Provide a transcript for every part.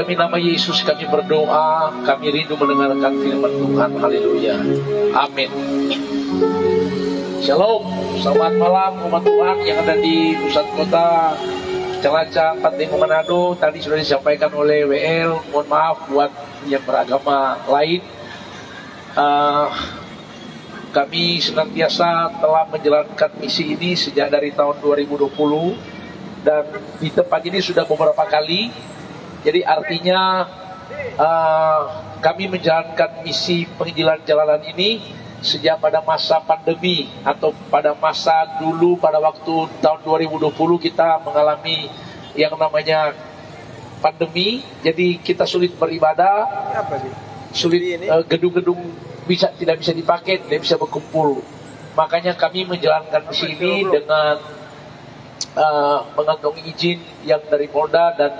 Demi nama Yesus kami berdoa, kami rindu mendengarkan firman Tuhan. Haleluya. Amin. Shalom, selamat malam umat Tuhan yang ada di pusat kota Cilacap, Pantai Manado. Tadi sudah disampaikan oleh WL. Mohon maaf buat yang beragama lain. Kami senantiasa telah menjalankan misi ini sejak dari tahun 2020 dan di tempat ini sudah beberapa kali. Jadi artinya kami menjalankan misi penginjilan jalanan ini sejak pada masa pandemi atau pada masa dulu pada waktu tahun 2020 kita mengalami yang namanya pandemi. Jadi kita sulit beribadah, sulit gedung-gedung tidak bisa dipakai, tidak bisa berkumpul. Makanya kami menjalankan misi ini dengan mengantongi izin yang dari Polda, dan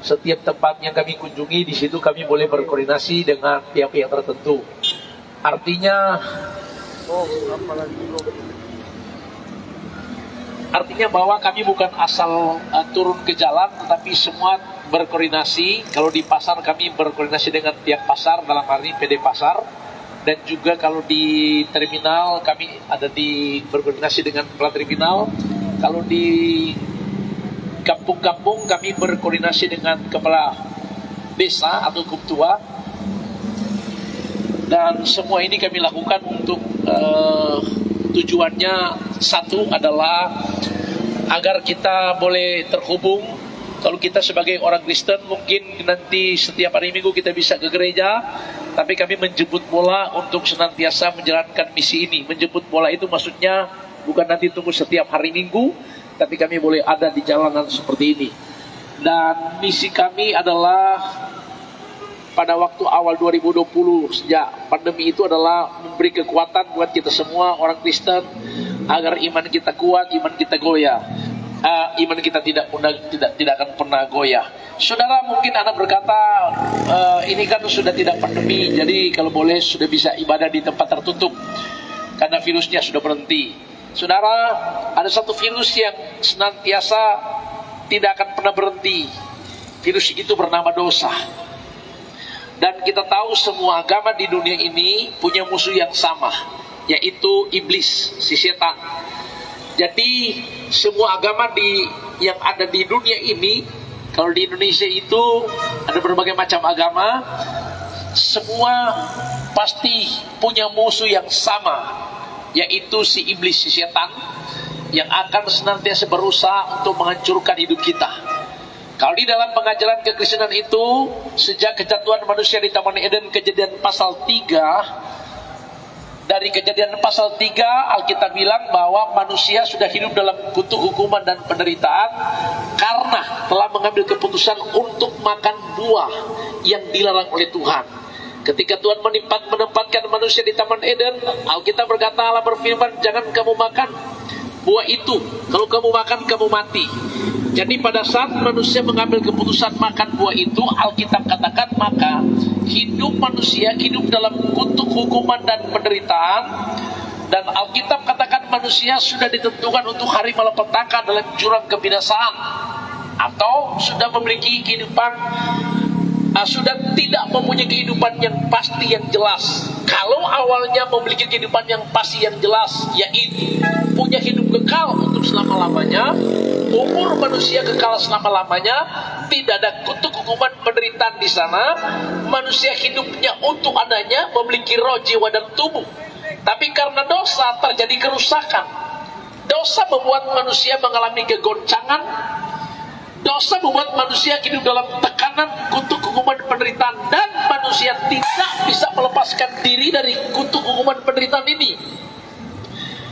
setiap tempat yang kami kunjungi di situ kami boleh berkoordinasi dengan pihak-pihak tertentu. Artinya bahwa kami bukan asal turun ke jalan, tetapi semua berkoordinasi. Kalau di pasar kami berkoordinasi dengan pihak pasar, dalam hal ini PD Pasar, dan juga kalau di terminal kami ada berkoordinasi dengan kepala terminal. Kalau di kampung-kampung kami berkoordinasi dengan kepala desa atau kumtua, dan semua ini kami lakukan untuk tujuannya satu adalah agar kita boleh terhubung. Kalau kita sebagai orang Kristen mungkin nanti setiap hari Minggu kita bisa ke gereja, tapi kami menjemput bola untuk senantiasa menjalankan misi ini. Menjemput bola itu maksudnya bukan nanti tunggu setiap hari Minggu, tapi kami boleh ada di jalanan seperti ini. Dan misi kami adalah pada waktu awal 2020 sejak pandemi itu adalah memberi kekuatan buat kita semua orang Kristen agar iman kita kuat, iman kita goyah. Iman kita tidak akan pernah goyah. Saudara, mungkin Anda berkata ini kan sudah tidak pandemi, jadi kalau boleh sudah bisa ibadah di tempat tertutup karena virusnya sudah berhenti. Saudara, ada satu virus yang senantiasa tidak akan pernah berhenti. Virus itu bernama dosa. Dan kita tahu semua agama di dunia ini punya musuh yang sama, yaitu iblis, si setan. Jadi semua agama yang ada di dunia ini, kalau di Indonesia itu ada berbagai macam agama, semua pasti punya musuh yang sama, yaitu si iblis, si setan, yang akan senantiasa berusaha untuk menghancurkan hidup kita. Kalau di dalam pengajaran kekristenan itu, sejak kejatuhan manusia di Taman Eden, Kejadian pasal 3, dari Kejadian pasal 3, Alkitab bilang bahwa manusia sudah hidup dalam kutuk hukuman dan penderitaan karena telah mengambil keputusan untuk makan buah yang dilarang oleh Tuhan. Ketika Tuhan menempatkan manusia di Taman Eden, Alkitab berkata, Allah berfirman, jangan kamu makan buah itu. Kalau kamu makan, kamu mati. Jadi pada saat manusia mengambil keputusan makan buah itu, Alkitab katakan maka hidup manusia hidup dalam kutuk hukuman dan penderitaan. Dan Alkitab katakan manusia sudah ditentukan untuk hari malapetaka dalam jurang kebinasaan, atau sudah memiliki kehidupan, sudah tidak mempunyai kehidupan yang pasti, yang jelas. Kalau awalnya memiliki kehidupan yang pasti, yang jelas, yaitu punya hidup kekal untuk selama-lamanya, umur manusia kekal selama-lamanya, tidak ada kutuk hukuman penderitaan di sana, manusia hidupnya untuk adanya, memiliki roh, jiwa, dan tubuh. Tapi karena dosa terjadi kerusakan. Dosa membuat manusia mengalami kegoncangan. Dosa membuat manusia hidup dalam tekanan, kutuk hukuman penderitaan, dan manusia tidak bisa melepaskan diri dari kutuk hukuman penderitaan ini.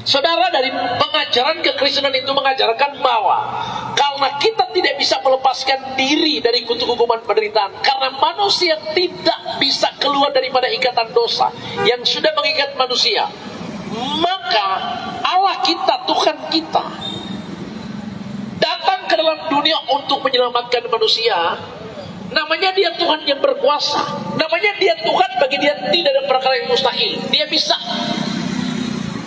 Saudara, dari pengajaran kekristenan itu mengajarkan bahwa karena kita tidak bisa melepaskan diri dari kutuk hukuman penderitaan, karena manusia tidak bisa keluar daripada ikatan dosa yang sudah mengikat manusia, maka Allah kita, Tuhan kita, datang ke dalam dunia untuk menyelamatkan manusia. Namanya dia Tuhan yang berkuasa, namanya dia Tuhan, bagi dia tidak ada perkara yang mustahil. Dia bisa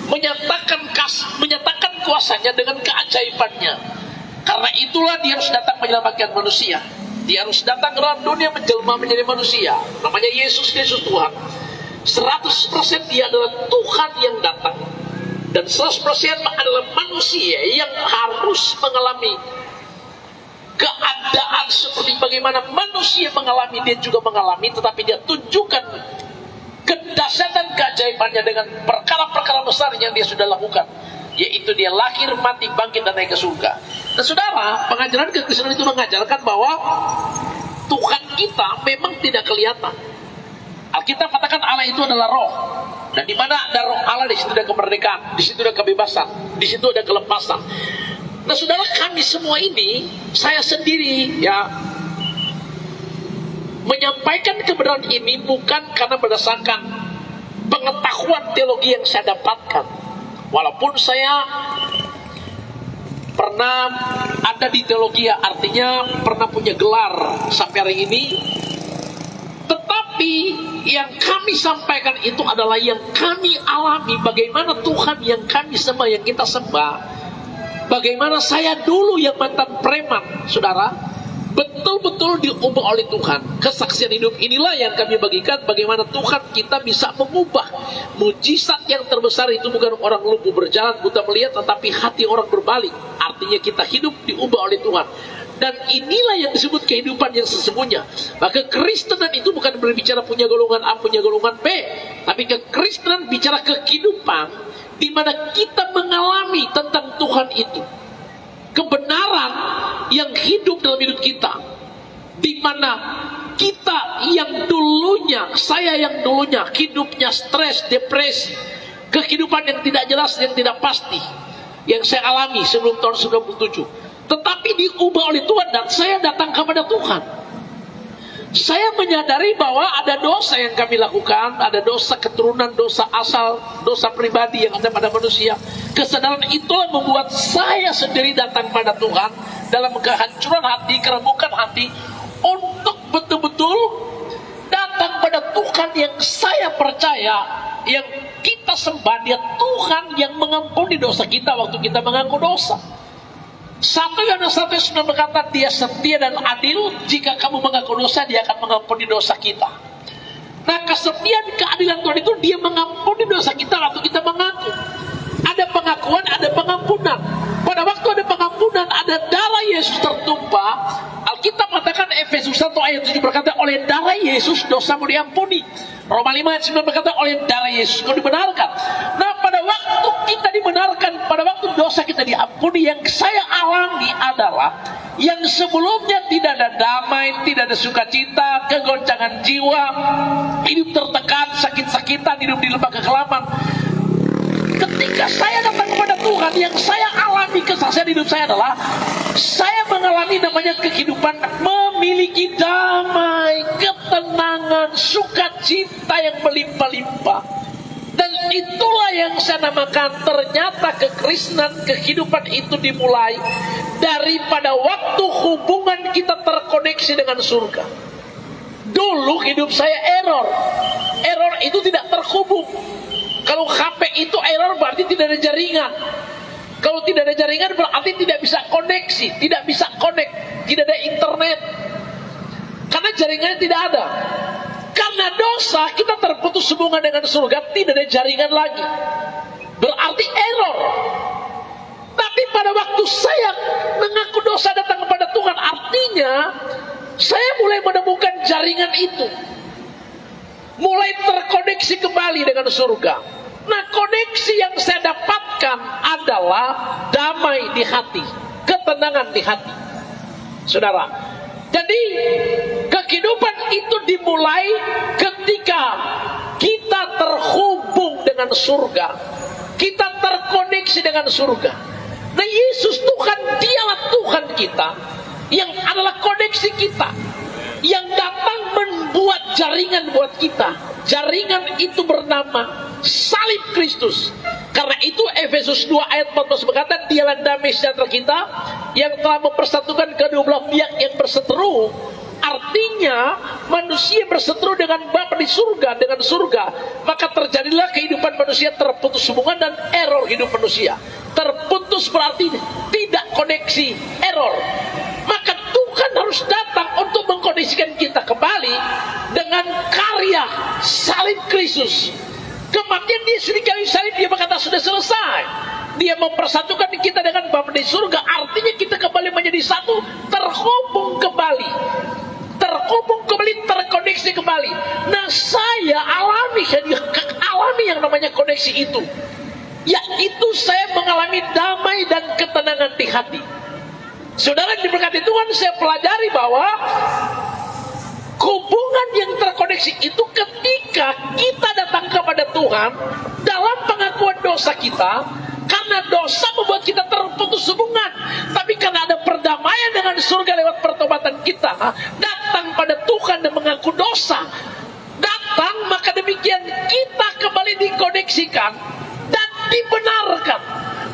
menyatakan kuasanya dengan keajaibannya. Karena itulah dia harus datang menyelamatkan manusia. Dia harus datang ke dalam dunia menjelma menjadi manusia. Namanya Yesus Kristus Tuhan. 100% dia adalah Tuhan yang datang. Dan 100% adalah manusia yang harus mengalami keadaan seperti bagaimana manusia mengalami, dia juga mengalami, tetapi dia tunjukkan kedahsyatan keajaibannya dengan perkara-perkara besar yang dia sudah lakukan, yaitu dia lahir, mati, bangkit, dan naik ke surga. Nah saudara, pengajaran kekristenan itu mengajarkan bahwa Tuhan kita memang tidak kelihatan. Alkitab katakan Allah itu adalah roh. Dan di mana ada roh Allah, di situ ada kemerdekaan, di situ ada kebebasan, di situ ada kelepasan. Nah saudara, kami semua ini, saya sendiri ya, menyampaikan kebenaran ini bukan karena berdasarkan pengetahuan teologi yang saya dapatkan. Walaupun saya pernah ada di teologi, artinya pernah punya gelar sampai hari ini, tetapi yang kami sampaikan itu adalah yang kami alami. Bagaimana Tuhan yang kami sembah, yang kita sembah, bagaimana saya dulu yang mantan preman, saudara, betul-betul diubah oleh Tuhan. Kesaksian hidup inilah yang kami bagikan, bagaimana Tuhan kita bisa mengubah. Mujizat yang terbesar itu bukan orang lumpuh berjalan, buta melihat, tetapi hati orang berbalik. Artinya kita hidup diubah oleh Tuhan. Dan inilah yang disebut kehidupan yang sesungguhnya. Maka kekristenan itu bukan berbicara punya golongan A, punya golongan B, tapi kekristenan bicara kehidupan di mana kita mengalami tentang Tuhan itu. Kebenaran yang hidup dalam hidup kita, di mana kita yang dulunya, saya yang dulunya hidupnya stres, depresi, kehidupan yang tidak jelas, yang tidak pasti, yang saya alami sebelum tahun 97, tetapi diubah oleh Tuhan dan saya datang kepada Tuhan. Saya menyadari bahwa ada dosa yang kami lakukan, ada dosa keturunan, dosa asal, dosa pribadi yang ada pada manusia. Kesadaran itulah membuat saya sendiri datang pada Tuhan dalam kehancuran hati, keremukan hati, untuk betul-betul datang pada Tuhan yang saya percaya, yang kita sembah. Dia Tuhan yang mengampuni dosa kita waktu kita mengaku dosa. 1 Yohanes 1:9 berkata, dia setia dan adil, jika kamu mengaku dosa, dia akan mengampuni dosa kita. Nah, kesetiaan keadilan Tuhan itu dia mengampuni dosa kita waktu kita mengaku. Ada pengakuan, ada pengampunan. Pada waktu ada pengampunan, ada darah Yesus tertumpah. Alkitab katakan Efesus 1 ayat 7 berkata, oleh darah Yesus dosamu diampuni. Roma 5 ayat 9 berkata, oleh darah Yesus kau dibenarkan. Nah, pada waktu kita dibenarkan, pada waktu dosa kita diampuni, yang saya alami adalah yang sebelumnya tidak ada damai, tidak ada sukacita, kegoncangan jiwa, hidup tertekan, sakit-sakitan, hidup di lembah kekelaman. Ketika saya datang kepada Tuhan, yang saya alami kesaksian hidup saya adalah saya mengalami namanya kehidupan memiliki damai, ketenangan, sukacita yang melimpah-limpah. Dan itulah yang saya namakan, ternyata kekristenan, kehidupan itu dimulai daripada waktu hubungan kita terkoneksi dengan surga. Dulu hidup saya error itu tidak terhubung. Kalau HP itu error berarti tidak ada jaringan. Kalau tidak ada jaringan berarti tidak bisa koneksi, tidak bisa connect, tidak ada internet. Karena jaringannya tidak ada. Karena dosa kita terputus hubungan dengan surga, tidak ada jaringan lagi. Berarti error. Tapi pada waktu saya mengaku dosa datang kepada Tuhan, artinya saya mulai menemukan jaringan itu. Mulai terkoneksi kembali dengan surga. Nah, koneksi yang saya dapatkan adalah damai di hati, ketenangan di hati. Saudara, jadi kehidupan itu dimulai ketika kita terhubung dengan surga. Kita terkoneksi dengan surga. Nah, Yesus Tuhan, dialah Tuhan kita, yang adalah koneksi kita, yang datang membuat jaringan buat kita. Jaringan itu bernama salib Kristus. Karena itu Efesus 2 ayat 14 berkata, dialah damai sejahtera kita yang telah mempersatukan kedua belah pihak yang berseteru. Artinya manusia berseteru dengan Bapa di surga, dengan surga. Maka terjadilah kehidupan manusia terputus hubungan dan error hidup manusia. Terputus berarti tidak koneksi, error. Maka Tuhan harus datang untuk mengkondisikan kita kembali dengan karya salib Kristus. Kematian dia sudah di kayu salib, dia berkata sudah selesai. Dia mempersatukan kita dengan Bapa di surga. Artinya kita kembali menjadi satu, terhubung kembali, terkoneksi kembali. Nah, saya alami yang namanya koneksi itu, yaitu saya mengalami damai dan ketenangan di hati. Saudara diberkati Tuhan, saya pelajari bahwa hubungan yang terkoneksi itu ketika kita datang kepada Tuhan dalam pengakuan dosa kita. Karena dosa membuat kita terputus hubungan, tapi karena ada perdamaian dengan surga lewat pertobatan kita, datang pada Tuhan dan mengaku dosa, datang, maka demikian kita kembali dikoneksikan dan dibenarkan.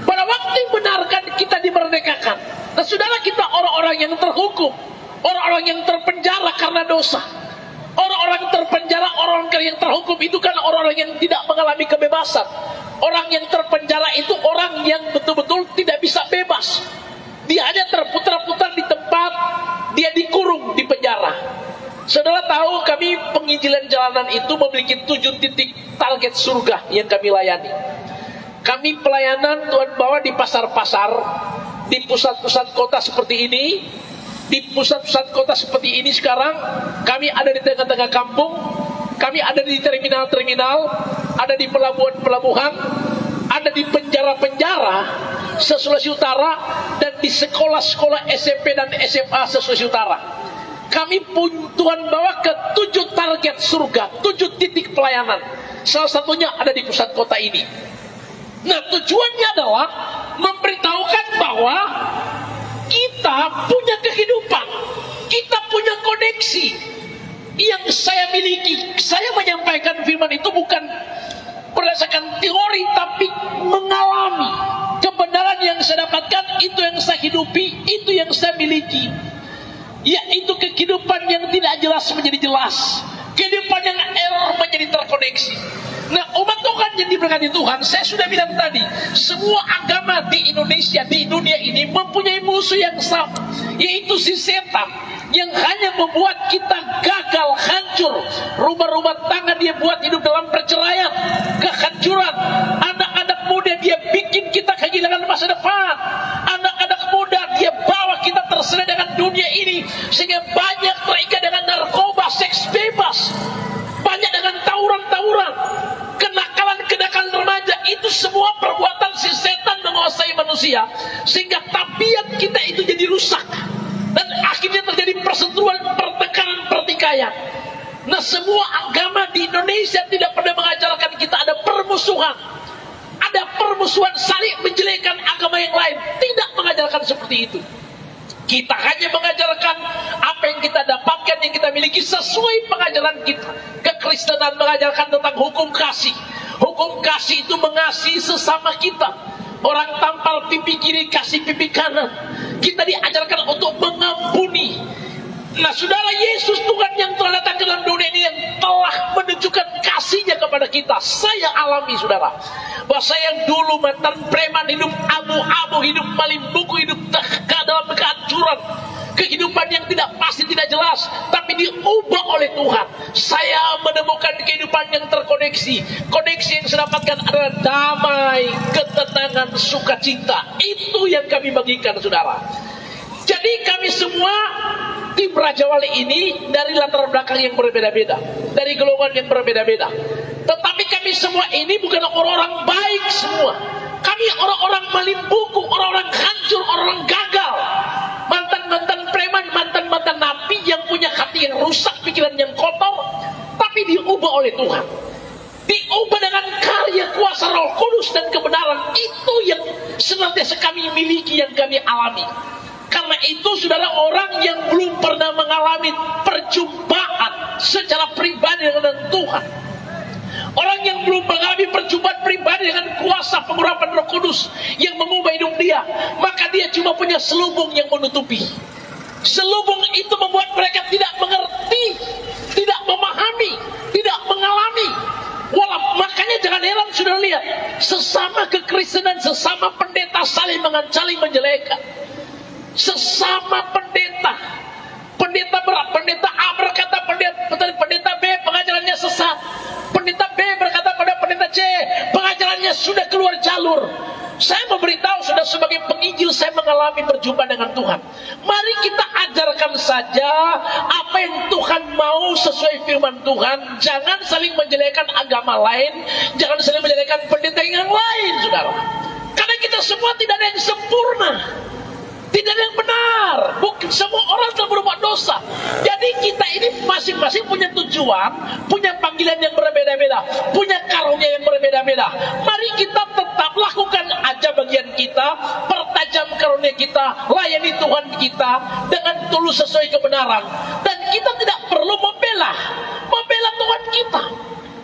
Pada waktu dibenarkan, kita dimerdekakan. Nah, saudara, kita orang-orang yang terhukum, orang-orang yang terpenjara karena dosa. Orang-orang terpenjara, orang-orang yang terhukum itu kan orang-orang yang tidak mengalami kebebasan. Orang yang terpenjara itu orang yang betul-betul tidak bisa bebas. Dia hanya terputar-putar di tempat, dia dikurung di penjara. Saudara tahu, kami penginjilan jalanan itu memiliki 7 titik target surga yang kami layani. Kami pelayanan Tuhan bawa di pasar-pasar, di pusat-pusat kota seperti ini. Di pusat-pusat kota seperti ini sekarang, kami ada di tengah-tengah kampung, kami ada di terminal-terminal, ada di pelabuhan-pelabuhan, ada di penjara-penjara se-Sulawesi Utara, dan di sekolah-sekolah SMP dan SMA se-Sulawesi Utara. Kami pun Tuhan bawa ke 7 target surga, 7 titik pelayanan. Salah satunya ada di pusat kota ini. Nah, tujuannya adalah memberitahukan bahwa kita punya kehidupan, kita punya koneksi yang saya miliki. Saya menyampaikan firman itu bukan berdasarkan teori, tapi mengalami kebenaran yang saya dapatkan. Itu yang saya hidupi, itu yang saya miliki, yaitu kehidupan yang tidak jelas menjadi jelas, kehidupan yang error menjadi terkoneksi. Nah, umat Tuhan yang diberkati Tuhan, saya sudah bilang tadi, semua agama di Indonesia, di dunia ini mempunyai musuh yang sama, yaitu si setan, yang hanya membuat kita gagal, hancur. Rumah-rumah tangga dia buat hidup dalam perceraian, kehancuran. Anak-anak muda dia bikin kita kehilangan masa depan. Anak-anak muda dia bawa kita terseret dengan dunia ini, sehingga banyak terikat dengan narkoba, seks bebas, banyak dengan tawuran-tawuran, kenakalan-kenakalan remaja. Itu semua perbuatan si setan menguasai manusia, sehingga tabiat kita itu jadi rusak, dan akhirnya terjadi perseteruan, pertengkaran, pertikaian. Nah, semua agama di Indonesia tidak pernah mengajarkan kita ada permusuhan, ada permusuhan saling menjelekkan agama yang lain. Tidak mengajarkan seperti itu. Kita hanya mengajarkan apa yang kita dapatkan, yang kita miliki sesuai pengajaran kita. Kekristenan mengajarkan tentang hukum kasih. Hukum kasih itu mengasihi sesama kita. Orang tampal pipi kiri, kasih pipi kanan. Kita diajarkan untuk mengampuni. Nah, saudara, Yesus Tuhan yang telah datang ke dalam dunia ini, yang telah menunjukkan kasihnya kepada kita. Saya alami, saudara, bahwa saya yang dulu mantan preman, hidup abu-abu, hidup maling buku, hidup dalam kehancuran, kehidupan yang tidak pasti, tidak jelas, tapi diubah oleh Tuhan. Saya menemukan kehidupan yang terkoneksi. Koneksi yang saya dapatkan adalah damai, ketenangan, sukacita. Itu yang kami bagikan, saudara. Jadi kami semua tim Raja Wali ini dari latar belakang yang berbeda-beda, dari golongan yang berbeda-beda. Tetapi kami semua ini bukan orang-orang baik semua. Kami orang-orang maling buku, orang-orang hancur, orang-orang gagal, mantan-mantan preman, mantan-mantan napi yang punya hati yang rusak, pikiran yang kotor, tapi diubah oleh Tuhan. Diubah dengan karya kuasa Roh Kudus dan kebenaran. Itu yang senantiasa kami miliki, yang kami alami. Karena itu, saudara, orang yang belum pernah mengalami perjumpaan secara pribadi dengan Tuhan, orang yang belum mengalami perjumpaan pribadi dengan kuasa pengurapan Roh Kudus yang mengubah hidup dia, maka dia cuma punya selubung yang menutupi. Selubung itu membuat mereka tidak mengerti, tidak memahami, tidak mengalami. Makanya jangan heran, sudah lihat, sesama kekristenan, sesama pendeta saling menjelekan. Sesama pendeta Saya memberitahu sudah sebagai penginjil, saya mengalami berjumpa dengan Tuhan. Mari kita ajarkan saja apa yang Tuhan mau sesuai firman Tuhan. Jangan saling menjelekkan agama lain, jangan saling menjelekkan pendeta yang lain, saudara. Karena kita semua tidak ada yang sempurna, tidak ada yang benar. Bukan semua orang telah berbuat dosa. Jadi kita ini masing-masing punya tujuan, punya panggilan yang berbeda-beda, punya karunia yang berbeda-beda. Mari kita tetap lakukan aja bagian kita, pertajam karunia kita, layani Tuhan kita dengan tulus sesuai kebenaran. Dan kita tidak perlu membela Tuhan kita.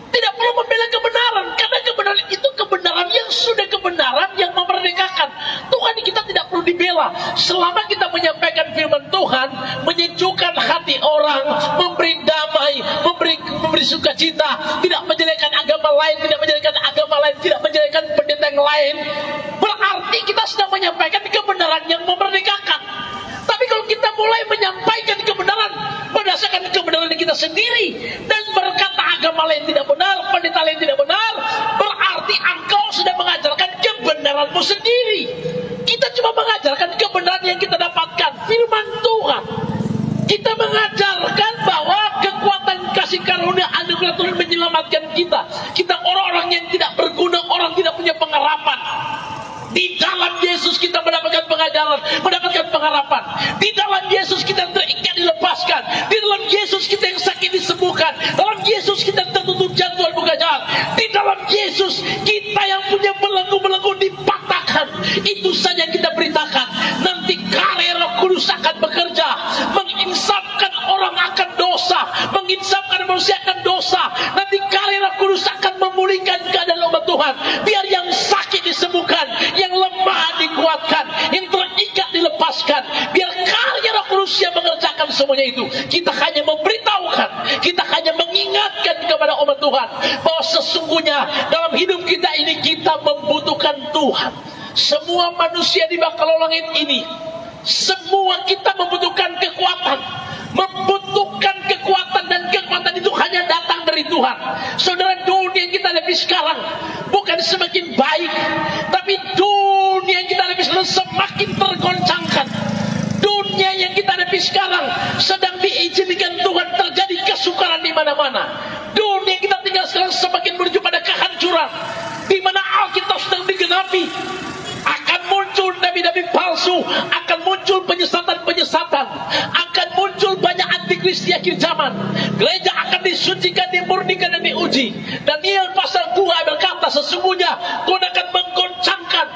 Tidak perlu membela kebenaran, karena kebenaran itu kebenaran yang sudah kebenaran yang memerdekakan. Tuhan kita tidak perlu dibela. Selama kita menyampaikan firman Tuhan, menyejukkan hati orang, memberi damai, memberi sukacita, tidak menjelekkan agama lain, tidak menjelekkan pendeta yang lain, berarti kita sedang menyampaikan kebenaran yang memerdekakan. Tapi kalau kita mulai menyampaikan kebenaran berdasarkan kebenaran kita sendiri dan berkata agama lain tidak benar, pendeta lain tidak benar, berarti engkau sudah mengajarkan kebenaranmu sendiri. Kita cuma mengajarkan kebenaran yang kita dapatkan, firman Tuhan. Kita mengajarkan bahwa kekuatan kasih karunia anugerah Tuhan menyelamatkan kita. Kita orang-orang yang tidak berguna, orang tidak punya pengharapan. Di dalam Yesus kita mendapatkan pengajaran, mendapatkan pengharapan. Di dalam Yesus kita terikat dilepaskan. Di dalam Yesus kita yang sakit disembuhkan. Dalam Yesus kita tertutup jadwal buka jalan. Di dalam Yesus kita yang punya belenggu-belenggu dipatahkan. Itu saja yang kita beritakan. Nanti karya Roh Kudus akan bekerja, menginsafkan orang akan dosa, menginsafkan manusia akan dosa. Nanti karya Roh Kudus akan memulihkan keadaan umat Tuhan. Biar yang sakit disembuhkan, yang lemah dikuatkan, yang terikat dilepaskan. Biar karya Roh Kudus yang mengerjakan semuanya itu. Kita hanya memberitahukan, kita hanya mengingatkan kepada umat Tuhan bahwa sesungguhnya dalam hidup kita ini kita membutuhkan Tuhan. Semua manusia di bakal langit ini, semua kita membutuhkan kekuatan. Membutuhkan kekuatan, dan kekuatan itu hanya datang dari Tuhan. Saudara, dunia yang kita hadapi sekarang bukan semakin baik, tapi dunia yang kita hadapi sekarang semakin tergoncangkan. Dunia yang kita hadapi sekarang sedang diizinkan Tuhan terjadi kesukaran di mana-mana. Dunia yang kita tinggal sekarang semakin menuju pada kehancuran, di mana Alkitab sedang digenapi. Akan muncul nabi-nabi palsu, akan muncul penyesatan-penyesatan, akan muncul banyak antikris di akhir zaman. Gereja akan disucikan, dimurnikan, dan diuji. Daniel pasal 2 berkata, sesungguhnya Tuhan akan menggoncangkan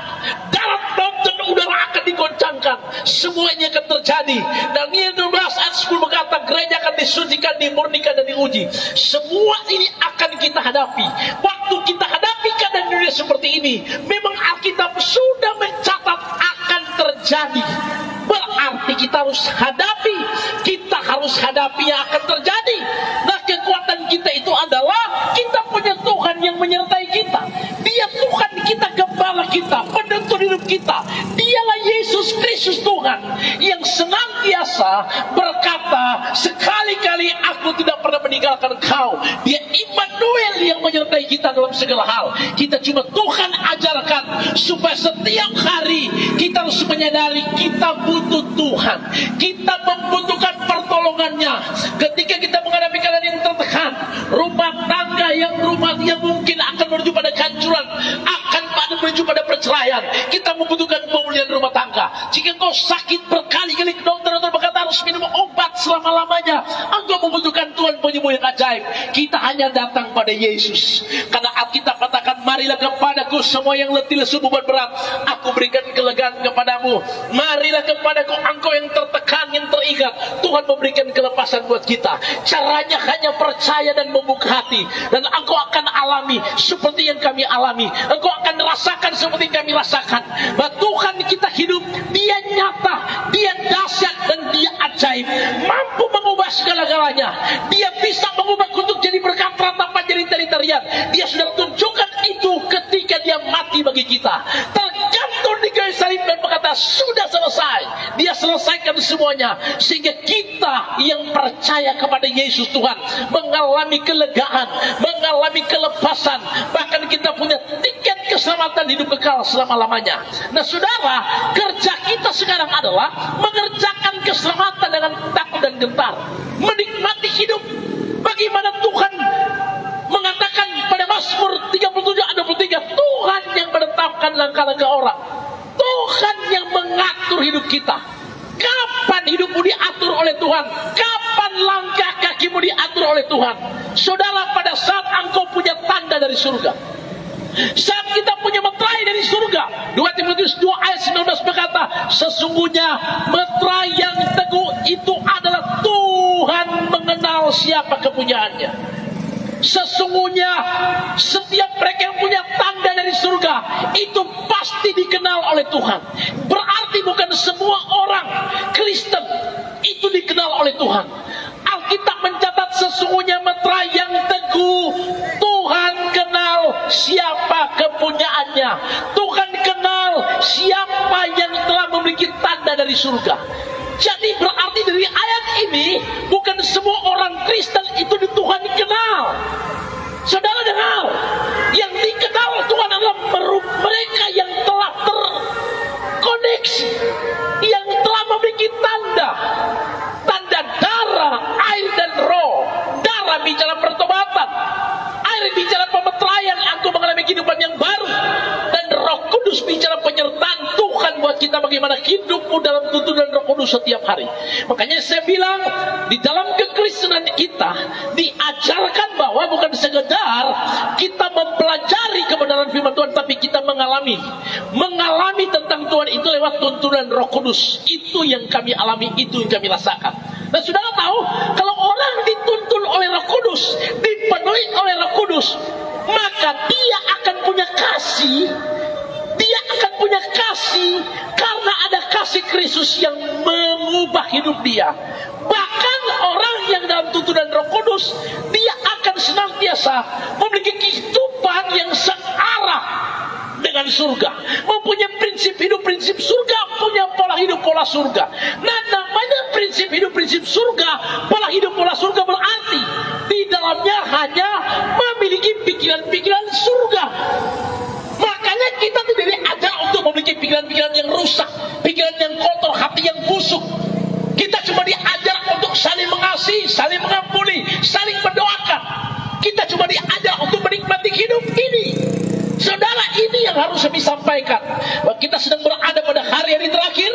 darat, laut, dan udara akan digoncangkan. Semuanya akan terjadi. Daniel 12 ayat 10 berkata, gereja akan disucikan, dimurnikan, dan diuji. Semua ini akan kita hadapi. Waktu kita hadapi keadaan dunia seperti ini, memang Alkitab sudah mencatat akan terjadi. Berarti kita harus hadapi yang akan terjadi. Nah, kekuatan kita itu adalah kita punya Tuhan yang menyertai kita. Dia Tuhan kita, gembala kita, penuntun hidup kita. Dialah Yesus Kristus Tuhan yang senantiasa berkata, sekali-kali aku tidak pernah meninggalkan kau. Dia Immanuel yang menyertai kita dalam segala hal. Kita cuma Tuhan ajarkan supaya setiap hari kita harus menyadari kita butuh Tuhan. Kita membutuhkan pertolongannya. Ketika kita menghadapi keadaan yang tertekan, rumah tangga yang mungkin akan menuju pada kehancuran, akan menuju pada perceraian, kita membutuhkan pemulihan rumah tangga. Jika kau sakit berkali-kali, dokter berkata harus minum obat selama-lamanya, engkau membutuhkan Tuhan penyembuh yang ajaib. Kita hanya datang pada Yesus, karena Alkitab katakan, marilah kepadaku semua yang letih lesu beban berat, aku berikan kelegaan kepadamu. Marilah kepadaku engkau yang tertekan, yang terikat, Tuhan memberikan kelepasan buat kita. Caranya hanya percaya dan membuka hati, dan engkau akan alami seperti yang kami alami. Engkau akan rasakan seperti yang kami rasakan, bahwa Tuhan kita hidup, Dia nyata, Dia dahsyat, dan Dia ajaib, mampu mengubah segala-galanya. Dia bisa mengubah kutuk jadi berkat, ratapan jadi tari-tarian. Dia sudah tunjukkan itu ketika Dia mati bagi kita, tergantung di kayu salib, dan berkata, karena sudah selesai. Dia selesaikan semuanya, sehingga kita yang percaya kepada Yesus Tuhan mengalami kelegaan, mengalami kelepasan, bahkan kita punya tiket keselamatan hidup kekal selama-lamanya. Nah saudara, kerja kita sekarang adalah mengerjakan keselamatan dengan takut dan gentar, menikmati hidup. Bagaimana Tuhan mengatakan pada Mazmur 37:23, Tuhan yang menetapkan langkah-langkah orang, Tuhan yang mengatur hidup kita. Kapan hidupmu diatur oleh Tuhan? Kapan langkah kakimu diatur oleh Tuhan? Saudara, pada saat engkau punya tanda dari surga, saat kita punya meterai dari surga, 2 Timotius 2 ayat 19 berkata, sesungguhnya meterai yang teguh itu adalah Tuhan mengenal siapa kepunyaannya. Sesungguhnya setiap mereka yang punya tanda dari surga itu pasti dikenal oleh Tuhan. Berarti bukan semua orang Kristen itu dikenal oleh Tuhan. Alkitab mencatat sesungguhnya meterai yang teguh, Tuhan kenal siapa kepunyaannya. Tuhan kenal siapa yang telah memiliki tanda dari surga. Jadi berarti dari ayat ini bukan semua orang Kristen itu Tuhan kenal. Saudara dengar, yang dikenal Tuhan adalah mereka yang telah terkoneksi, yang telah memiliki tanda darah, air dan roh. Darah bicara pertobatan, air bicara pemeteraian, aku mengalami kehidupan yang baru, dan Roh Kudus bicara penyertaan Tuhan buat kita bagaimana hidupmu dalam tuntunan Roh Kudus setiap hari. Makanya saya bilang, di dalam kekristenan kita diajarkan bahwa bukan sekedar kita mempelajari kebenaran firman Tuhan, tapi kita mengalami tentang Tuhan itu lewat tuntunan Roh Kudus. Itu yang kami alami, itu yang kami rasakan. Nah saudara tahu, kalau orang dituntun oleh Roh Kudus, dipenuhi oleh Roh Kudus, maka dia akan punya kasih. Dia akan punya kasih karena ada kasih Kristus yang mengubah hidup dia. Bahkan orang yang dalam tuntunan Roh Kudus, dia akan senantiasa memiliki kehidupan yang searah dengan surga, mempunyai prinsip hidup prinsip surga, punya pola hidup pola surga. Nah namanya prinsip hidup prinsip surga, pola hidup pola surga, berarti di dalamnya hanya memiliki pikiran-pikiran surga. Makanya kita tidak diajar untuk memiliki pikiran-pikiran yang rusak, pikiran yang kotor, hati yang busuk. Kita cuma diajar untuk saling mengasihi, saling mengampuni, saling mendoakan. Kita cuma diajar untuk menikmati hidup ini. Saudara, ini yang harus kami sampaikan, bahwa kita sedang berada pada hari-hari terakhir.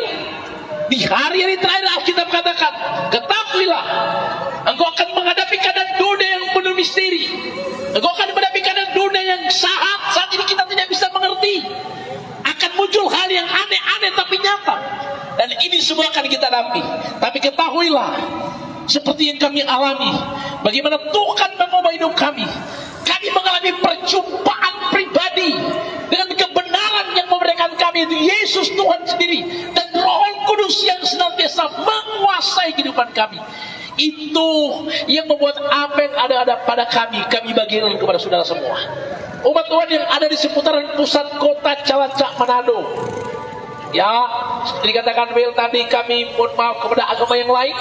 Di hari-hari terakhir Alkitab katakan, ketahuilah, engkau akan menghadapi keadaan dunia yang penuh misteri. Engkau akan menghadapi keadaan dunia yang saat ini kita tidak bisa mengerti. Akan muncul hal yang aneh-aneh tapi nyata. Dan ini semua akan kita hadapi. Tapi ketahuilah, seperti yang kami alami, bagaimana Tuhan mengubah hidup kami. Kami mengalami perjumpaan pribadi dengan kebenaran yang memberikan kami, itu Yesus Tuhan sendiri dan Roh Kudus yang senantiasa menguasai kehidupan kami. Itu yang membuat apa yang ada pada kami bagikan kepada saudara semua. Umat Tuhan yang ada di seputaran pusat kota Cilacap, Manado. Ya, seperti dikatakan Will tadi, kami mohon maaf kepada agama yang lain,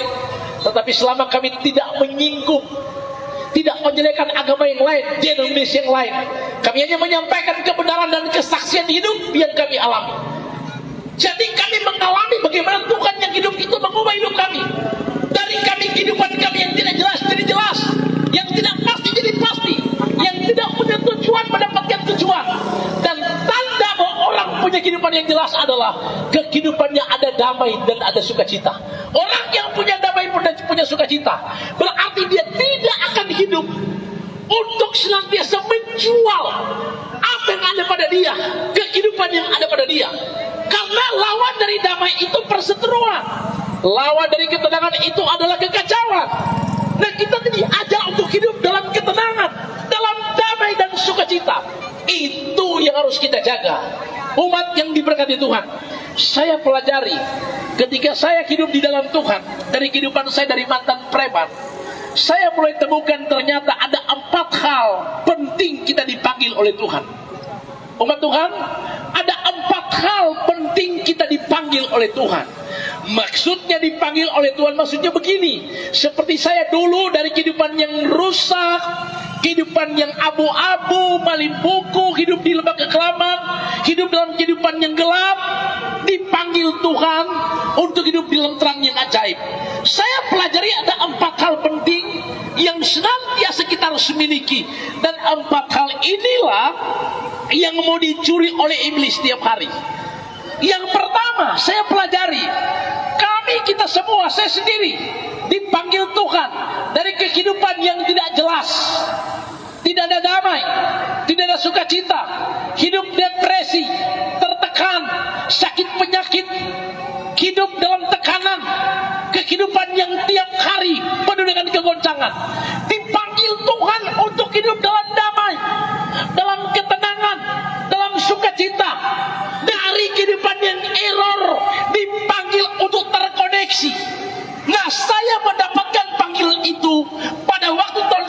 tetapi selama kami tidak menyinggung, tidak menjelekan agama yang lain, denominasi yang lain, kami hanya menyampaikan kebenaran dan kesaksian hidup yang kami alami. Jadi kami mengalami bagaimana Tuhan yang hidup itu mengubah hidup kami. Dari kami, kehidupan kami yang tidak jelas jadi jelas, yang tidak pasti jadi pasti, yang tidak punya tujuan mendapatkan tujuan. Dan tanda bahwa orang punya kehidupan yang jelas adalah kehidupannya ada damai dan ada sukacita. Orang yang punya damai dan punya sukacita, berarti dia tidak akan hidup untuk senantiasa menjual apa yang ada pada dia, kehidupan yang ada pada dia. Karena lawan dari damai itu perseteruan, lawan dari ketenangan itu adalah kekacauan. Nah kita diajar untuk hidup dalam ketenangan, dalam damai dan sukacita. Itu yang harus kita jaga. Umat yang diberkati Tuhan, saya pelajari ketika saya hidup di dalam Tuhan, dari kehidupan saya dari mantan preman, saya mulai temukan ternyata ada 4 hal penting kita dipanggil oleh Tuhan. Umat Tuhan, ada 4 hal penting kita dipanggil oleh Tuhan. Maksudnya dipanggil oleh Tuhan, maksudnya begini. Seperti saya dulu dari kehidupan yang rusak, kehidupan yang abu-abu, maling buku, hidup di lembah kekelaman, hidup dalam kehidupan yang gelap, dipanggil Tuhan untuk hidup di dalam terang yang ajaib. Saya pelajari ada 4 hal penting yang senantiasa kita harus miliki, dan 4 hal inilah yang mau dicuri oleh iblis setiap hari. Yang pertama saya pelajari, kita semua, saya sendiri dipanggil Tuhan dari kehidupan yang tidak jelas, tidak ada damai, tidak ada sukacita, hidup depresi, tertekan, sakit penyakit, hidup dalam tekanan, kehidupan yang tiap hari penuh dengan kegoncangan. Dipanggil Tuhan untuk hidup dalam damai, dalam ketenangan, dalam sukacita. Dari kehidupan yang error dipanggil untuk terkoneksi. Nah, saya mendapatkan panggilan itu pada waktu tahun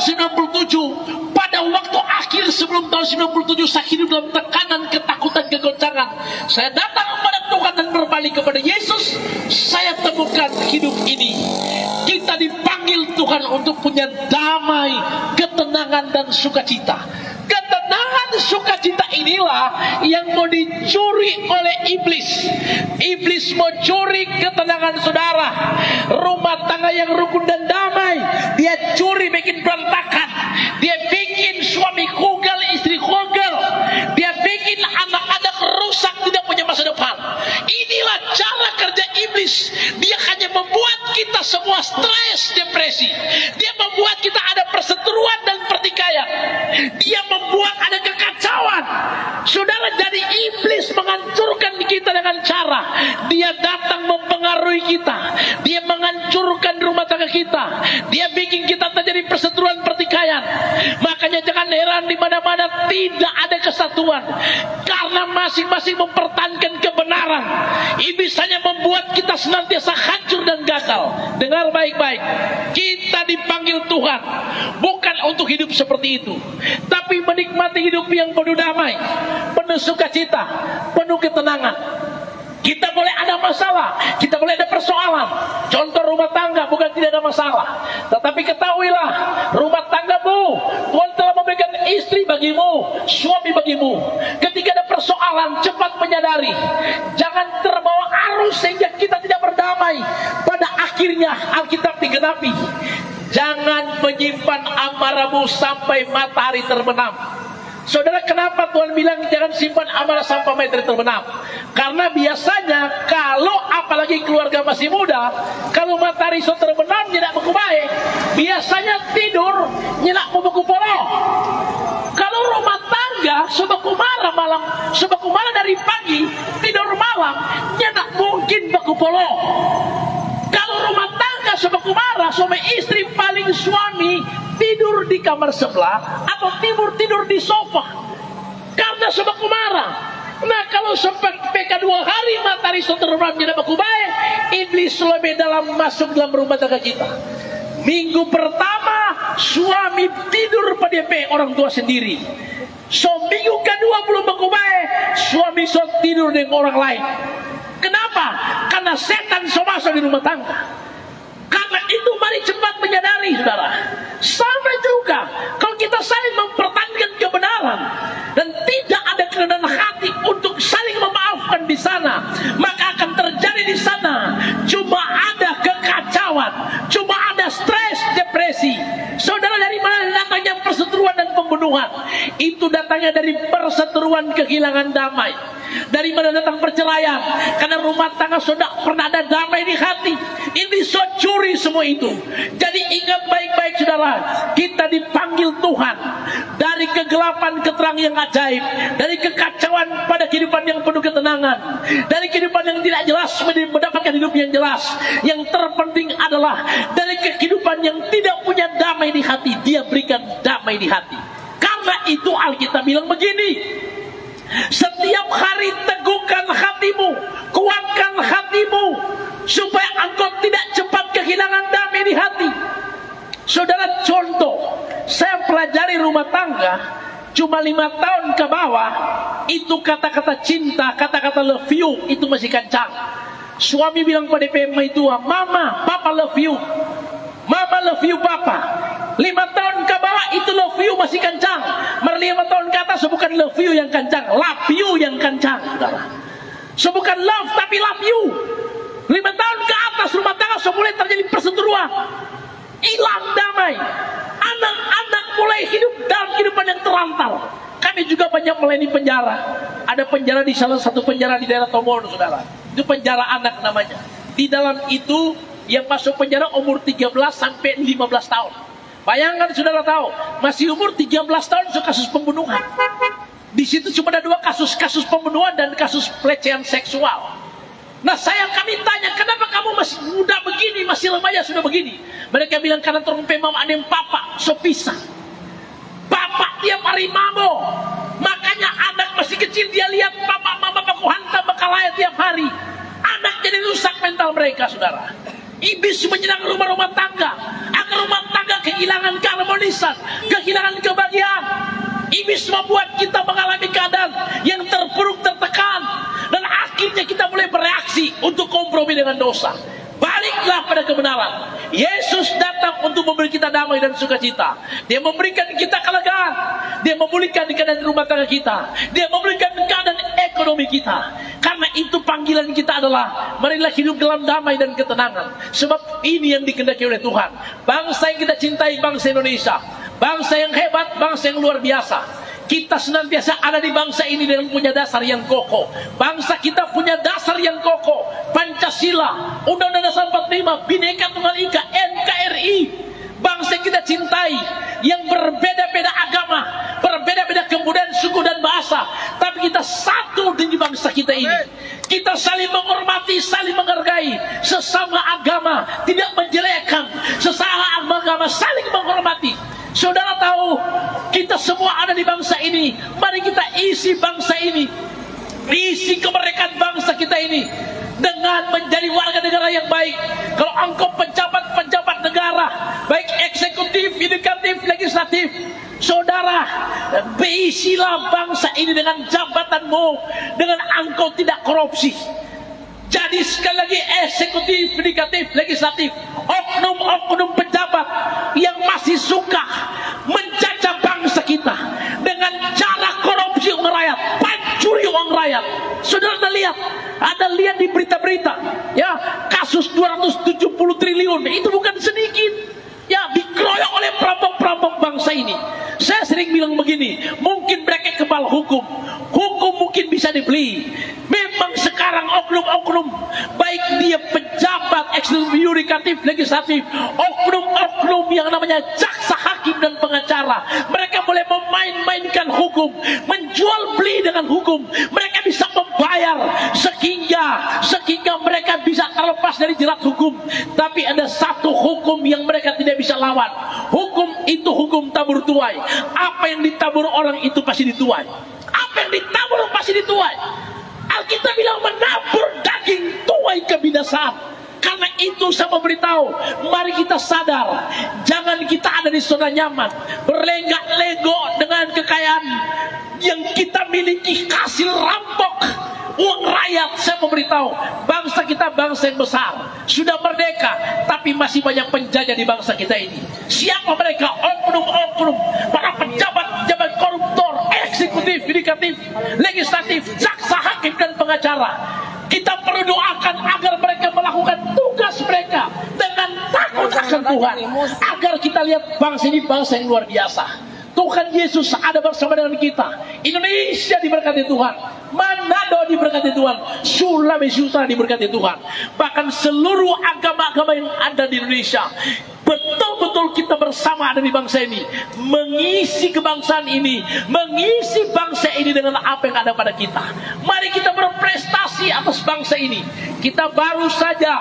97, pada waktu akhir sebelum tahun 97 saya hidup dalam tekanan, ketakutan, kegoncangan. Saya datang kepada Tuhan dan berbalik kepada Yesus. Saya temukan hidup ini. Kita dipanggil Tuhan untuk punya damai, ketenangan dan sukacita. Ketenangan sukacita inilah yang mau dicuri oleh iblis. Iblis mau curi ketenangan saudara, rumah tangga yang rukun dan damai. Dia curi, bikin berantakan. Dia bikin suami kugel, istri kugel. Dia bikin anak-anak rusak, tidak punya masa depan. Inilah cara kerja iblis. Dia hanya membuat kita semua stres, depresi. Dia membuat kita ada perseteruan dan pertikaian. Dia membuat ada kekacauan. Saudara, jadi iblis menghancurkan kita dengan cara dia datang mempengaruhi kita. Dia menghancurkan rumah tangga kita. Dia bikin kita terjadi perseteruan, pertikaian. Makanya jangan heran di mana-mana tidak ada kesatuan, karena masing-masing mempertahankan kebenaran. Iblis hanya membuat kita senantiasa hancur dan gagal. Dengar baik-baik, kita dipanggil Tuhan bukan untuk hidup seperti itu, tapi menikmati hidup yang penuh damai, penuh sukacita, penuh ketenangan. Kita boleh ada masalah, kita boleh ada persoalan. Contoh rumah tangga, bukan tidak ada masalah, tetapi ketahuilah, rumah tanggamu Tuhan telah memberikan istri bagimu, suami bagimu. Ketika ada persoalan, cepat menyadari, jangan terbawa arus sehingga kita tidak berdamai. Pada akhirnya Alkitab digenapi, jangan menyimpan amarahmu sampai matahari terbenam. Saudara, kenapa Tuhan bilang jangan simpan amarah sampai matahari terbenam? Karena biasanya kalau apalagi keluarga masih muda, kalau matahari sudah terbenam tidak beku baik, biasanya tidur nyenak beku polo. Kalau rumah tangga sebeku marah malam, sebeku marah dari pagi, tidur malam nyenak mungkin beku polo. Kalau rumah tangga sebeku marah, suami istri paling suami tidur di kamar sebelah atau tidur di sofa karena sebeku marah. Nah, kalau sempat PK 2 hari matahari sudah terbenam tidak beku baik, iblis lebih dalam masuk dalam rumah tangga kita. Minggu pertama suami tidur pada orang tua sendiri, so minggu kedua belum beku baik, suami so tidur dengan orang lain. Kenapa? Karena setan so masuk di rumah tangga. Karena itu mari cepat menyadari, saudara. Sampai juga kalau kita saling mempertahankan kebenaran dan tidak ada kerendahan hati untuk saling memaafkan di sana, maka akan terjadi di sana cuma ada kekacauan, cuma ada stres, depresi. Saudara, dari mana datangnya perseteruan dan pembunuhan? Itu datangnya dari perseteruan kehilangan damai. Dari mana datang perceraian? Karena rumah tangga sudah pernah ada damai di hati. Ini so curi semua itu. Jadi ingat baik-baik, saudara, kita dipanggil Tuhan dari kegelapan ke terang yang ajaib, dari kekacauan pada kehidupan yang penuh ketenangan, dari kehidupan yang tidak jelas mendapatkan hidup yang jelas. Yang terpenting adalah dari kehidupan yang tidak punya damai di hati, Dia berikan damai di hati. Karena itu Alkitab bilang begini, setiap hari teguhkan hatimu, kuatkan hatimu, supaya engkau tidak cepat kehilangan damai di hati. Saudara, contoh, saya pelajari rumah tangga Cuma 5 tahun ke bawah, itu kata-kata cinta, kata-kata love you, itu masih kencang. Suami bilang pada PMA itu, Mama, Papa love you. Mama love you, Papa. 5 tahun ke bawah, itu love you masih kencang. 5 tahun ke atas, bukan love you yang kencang, love you yang kencang. So bukan love, tapi love you. 5 tahun ke atas, rumah tangga mulai terjadi perseteruan. Hilang damai. Anak-anak mulai hidup dalam kehidupan yang terlantar. Kami juga banyak melayani penjara. Ada penjara di salah satu penjara di daerah Tomor, saudara. Itu penjara anak namanya. Di dalam itu yang masuk penjara umur 13 sampai 15 tahun. Bayangkan saudara tahu, masih umur 13 tahun itu kasus pembunuhan. Di situ cuma ada 2 kasus pembunuhan dan kasus pelecehan seksual. Nah kami tanya, kenapa kamu masih muda begini, masih remaja sudah begini? Mereka bilang karena turun pemam ada yang papa, so pisah. Papa tiap hari mamo. Makanya anak masih kecil dia lihat papa mama baku hantam bakalaya tiap hari. Anak jadi rusak mental mereka, saudara. Iblis menyerang rumah-rumah tangga, agar rumah tangga kehilangan keharmonisan, kehilangan kebahagiaan. Iblis membuat kita mengalami keadaan yang terpuruk, tertekan, dan akhirnya kita mulai bereaksi untuk kompromi dengan dosa. Baliklah pada kebenaran. Yesus datang untuk memberi kita damai dan sukacita. Dia memberikan kita kelegaan. Dia memulihkan keadaan rumah tangga kita. Dia memulihkan keadaan ekonomi kita. Karena itu panggilan kita adalah marilah hidup dalam damai dan ketenangan. Sebab ini yang dikehendaki oleh Tuhan. Bangsa yang kita cintai, bangsa Indonesia. Bangsa yang hebat, bangsa yang luar biasa. Kita senantiasa ada di bangsa ini dengan punya dasar yang kokoh. Bangsa kita punya dasar yang kokoh. Pancasila, Undang-Undang Dasar 45, Bhinneka Tunggal Ika, NKRI. Bangsa yang kita cintai, yang berbeda-beda agama, berbeda-beda kebudayaan, suku dan bahasa, tapi kita satu di bangsa kita ini. Kita saling menghormati, saling menghargai sesama agama, tidak menjelekkan sesama agama, saling menghormati. Saudara tahu, kita semua ada di bangsa ini. Mari kita isi bangsa ini, isi kemerdekaan bangsa kita ini dengan menjadi warga negara yang baik. Kalau engkau pejabat-pejabat negara, baik eksekutif, yudikatif, legislatif, saudara, beisilah bangsa ini dengan jabatanmu, dengan engkau tidak korupsi. Jadi sekali lagi, eksekutif, yudikatif, legislatif, oknum-oknum pejabat yang masih suka menjajah bangsa kita dengan cara korupsi uang rakyat, pancuri uang rakyat. Saudara ada lihat di berita-berita, ya, kasus 270 triliun, itu bukan sedikit. Ya, dikeroyok oleh perampok-perampok bangsa ini. Saya sering bilang begini, mungkin mereka kebal hukum mungkin bisa dibeli. Memang sekarang oknum-oknum, baik dia pejabat, eksekutif, yudikatif, legislatif, oknum-oknum yang namanya jaksa, hakim, dan pengacara, mereka boleh memain-mainkan hukum, menjual beli dengan hukum. Mereka bisa membayar sehingga mereka bisa terlepas dari jerat hukum. Tapi ada satu hukum yang mereka tidak bisa lawan. Hukum itu hukum tabur tuai. Apa yang ditabur orang itu pasti dituai. Apa yang ditabur pasti dituai. Alkitab bilang menabur daging tuai kebinasaan. Karena itu saya memberitahu, mari kita sadar, jangan kita ada di zona nyaman, berlenggak-lenggok dengan kekayaan yang kita miliki, hasil rampok uang rakyat. Saya memberitahu, bangsa kita bangsa yang besar, sudah merdeka, tapi masih banyak penjajah di bangsa kita ini. Siapa mereka? Oknum-oknum, para pejabat-pejabat koruptor, eksekutif, yudikatif, legislatif, jaksa, hakim, dan pengacara. Kita perlu doakan agar mereka melakukan tugas mereka dengan takut akan Tuhan, agar kita lihat bangsa ini bangsa yang luar biasa. Tuhan Yesus ada bersama dengan kita. Indonesia diberkati Tuhan, Manado diberkati Tuhan, Sulawesi Utara diberkati Tuhan. Bahkan seluruh agama-agama yang ada di Indonesia, betul-betul kita bersama ada di bangsa ini, mengisi kebangsaan ini, mengisi bangsa ini dengan apa yang ada pada kita. Mari kita berprestasi atas bangsa ini. Kita baru saja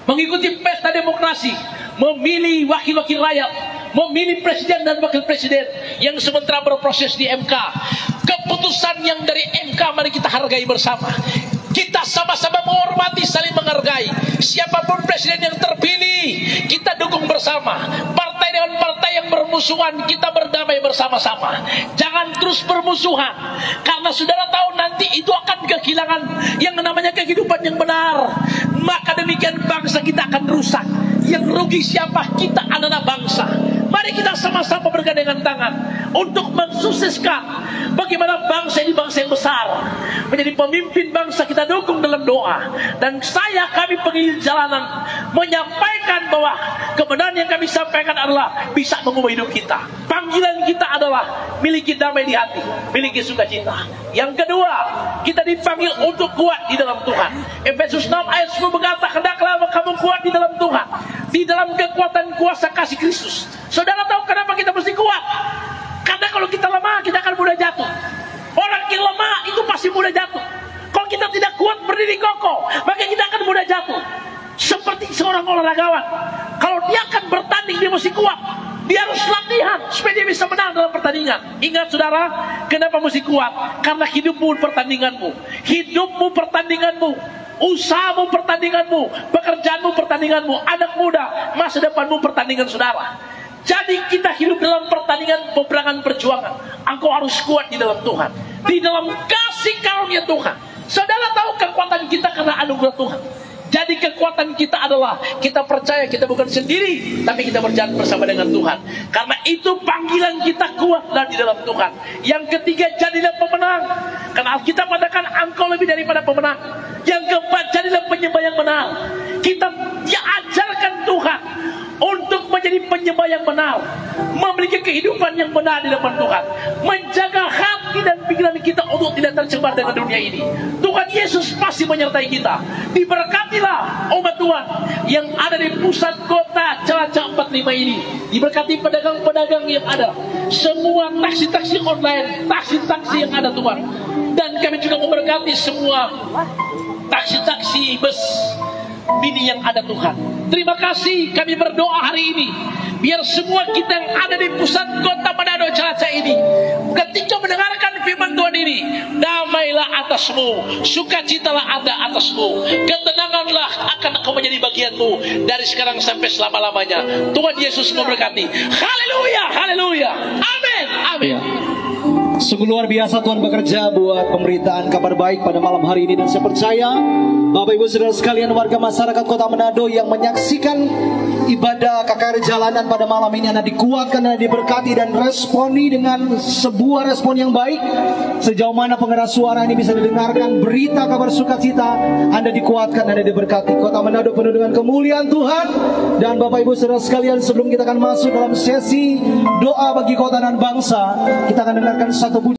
mengikuti pesta demokrasi, memilih wakil-wakil rakyat, memilih presiden dan wakil presiden yang sementara berproses di MK. Keputusan yang dari MK mari kita hargai bersama. Kita sama-sama menghormati, saling menghargai. Siapapun presiden yang terpilih, kita dukung bersama. Partai dengan partai yang bermusuhan permusuhan, kita berdamai bersama-sama. Jangan terus bermusuhan, karena saudara tahu nanti itu akan kehilangan yang namanya kehidupan yang benar. Maka demikian bangsa kita akan rusak. Yang rugi siapa? Kita adalah bangsa. Mari kita sama-sama bergandengan tangan untuk mensukseskan bagaimana bangsa ini bangsa yang besar. Menjadi pemimpin bangsa kita dukung dalam doa. Dan kami penginjil jalanan menyampaikan bahwa kebenaran yang kami sampaikan adalah bisa mengubah hidup kita. Panggilan kita adalah miliki damai di hati, miliki sukacita. Yang kedua, kita dipanggil untuk kuat di dalam Tuhan. Efesus 6 ayat 10 berkata, hendaklah kamu kuat di dalam Tuhan, di dalam kekuatan kuasa kasih Kristus. Saudara tahu kenapa kita mesti kuat? Karena kalau kita lemah, kita akan mudah jatuh. Orang yang lemah itu pasti mudah jatuh. Kalau kita tidak kuat berdiri kokoh, maka kita akan mudah jatuh. Seperti seorang olahragawan, kalau dia akan bertanding, dia mesti kuat. Dia harus latihan supaya dia bisa menang dalam pertandingan. Ingat saudara, kenapa mesti kuat? Karena hidupmu pertandinganmu, hidupmu pertandinganmu, usahamu pertandinganmu, pekerjaanmu pertandinganmu, anak muda masa depanmu pertandingan saudara. Jadi kita hidup dalam pertandingan peperangan perjuangan. Engkau harus kuat di dalam Tuhan, di dalam kasih karunia Tuhan. Saudara tahu kekuatan kita karena anugerah Tuhan. Jadi kekuatan kita adalah kita percaya kita bukan sendiri, tapi kita berjalan bersama dengan Tuhan. Karena itu panggilan kita kuatlah di dalam Tuhan. Yang ketiga, jadilah pemenang. Karena Alkitab katakan engkau lebih daripada pemenang. Yang keempat, jadilah penyembah yang benar. Kita diajarkan Tuhan untuk menjadi penyembah yang benar, memiliki kehidupan yang benar di depan Tuhan, menjaga hati dan pikiran kita untuk tidak tercemar dengan dunia ini. Tuhan Yesus pasti menyertai kita. Diberkatilah umat Tuhan yang ada di pusat kota Cilacap 45 ini. Diberkati pedagang-pedagang yang ada, semua taksi-taksi online, taksi-taksi yang ada Tuhan. Dan kami juga memberkati semua taksi-taksi bus mini yang ada Tuhan. Terima kasih, kami berdoa hari ini biar semua kita yang ada di pusat kota Manado Cilacap ini, ketika mendengarkan firman Tuhan ini, damailah atasmu, sukacitalah ada atasmu, ketenanganlah akan kau menjadi bagianmu dari sekarang sampai selama-lamanya. Tuhan Yesus memberkati. Haleluya, haleluya, amin, amin. Sungguh luar biasa Tuhan bekerja buat pemberitaan kabar baik pada malam hari ini. Dan saya percaya Bapak Ibu Saudara sekalian, warga masyarakat kota Manado yang menyaksikan ibadah KKR Jalanan pada malam ini, Anda dikuatkan, Anda diberkati dan responi dengan sebuah respon yang baik. Sejauh mana pengeras suara ini bisa didengarkan berita kabar sukacita, Anda dikuatkan, Anda diberkati. Kota Manado penuh dengan kemuliaan Tuhan. Dan Bapak Ibu Saudara sekalian, sebelum kita akan masuk dalam sesi doa bagi kota dan bangsa, kita akan dengarkan satu pujian.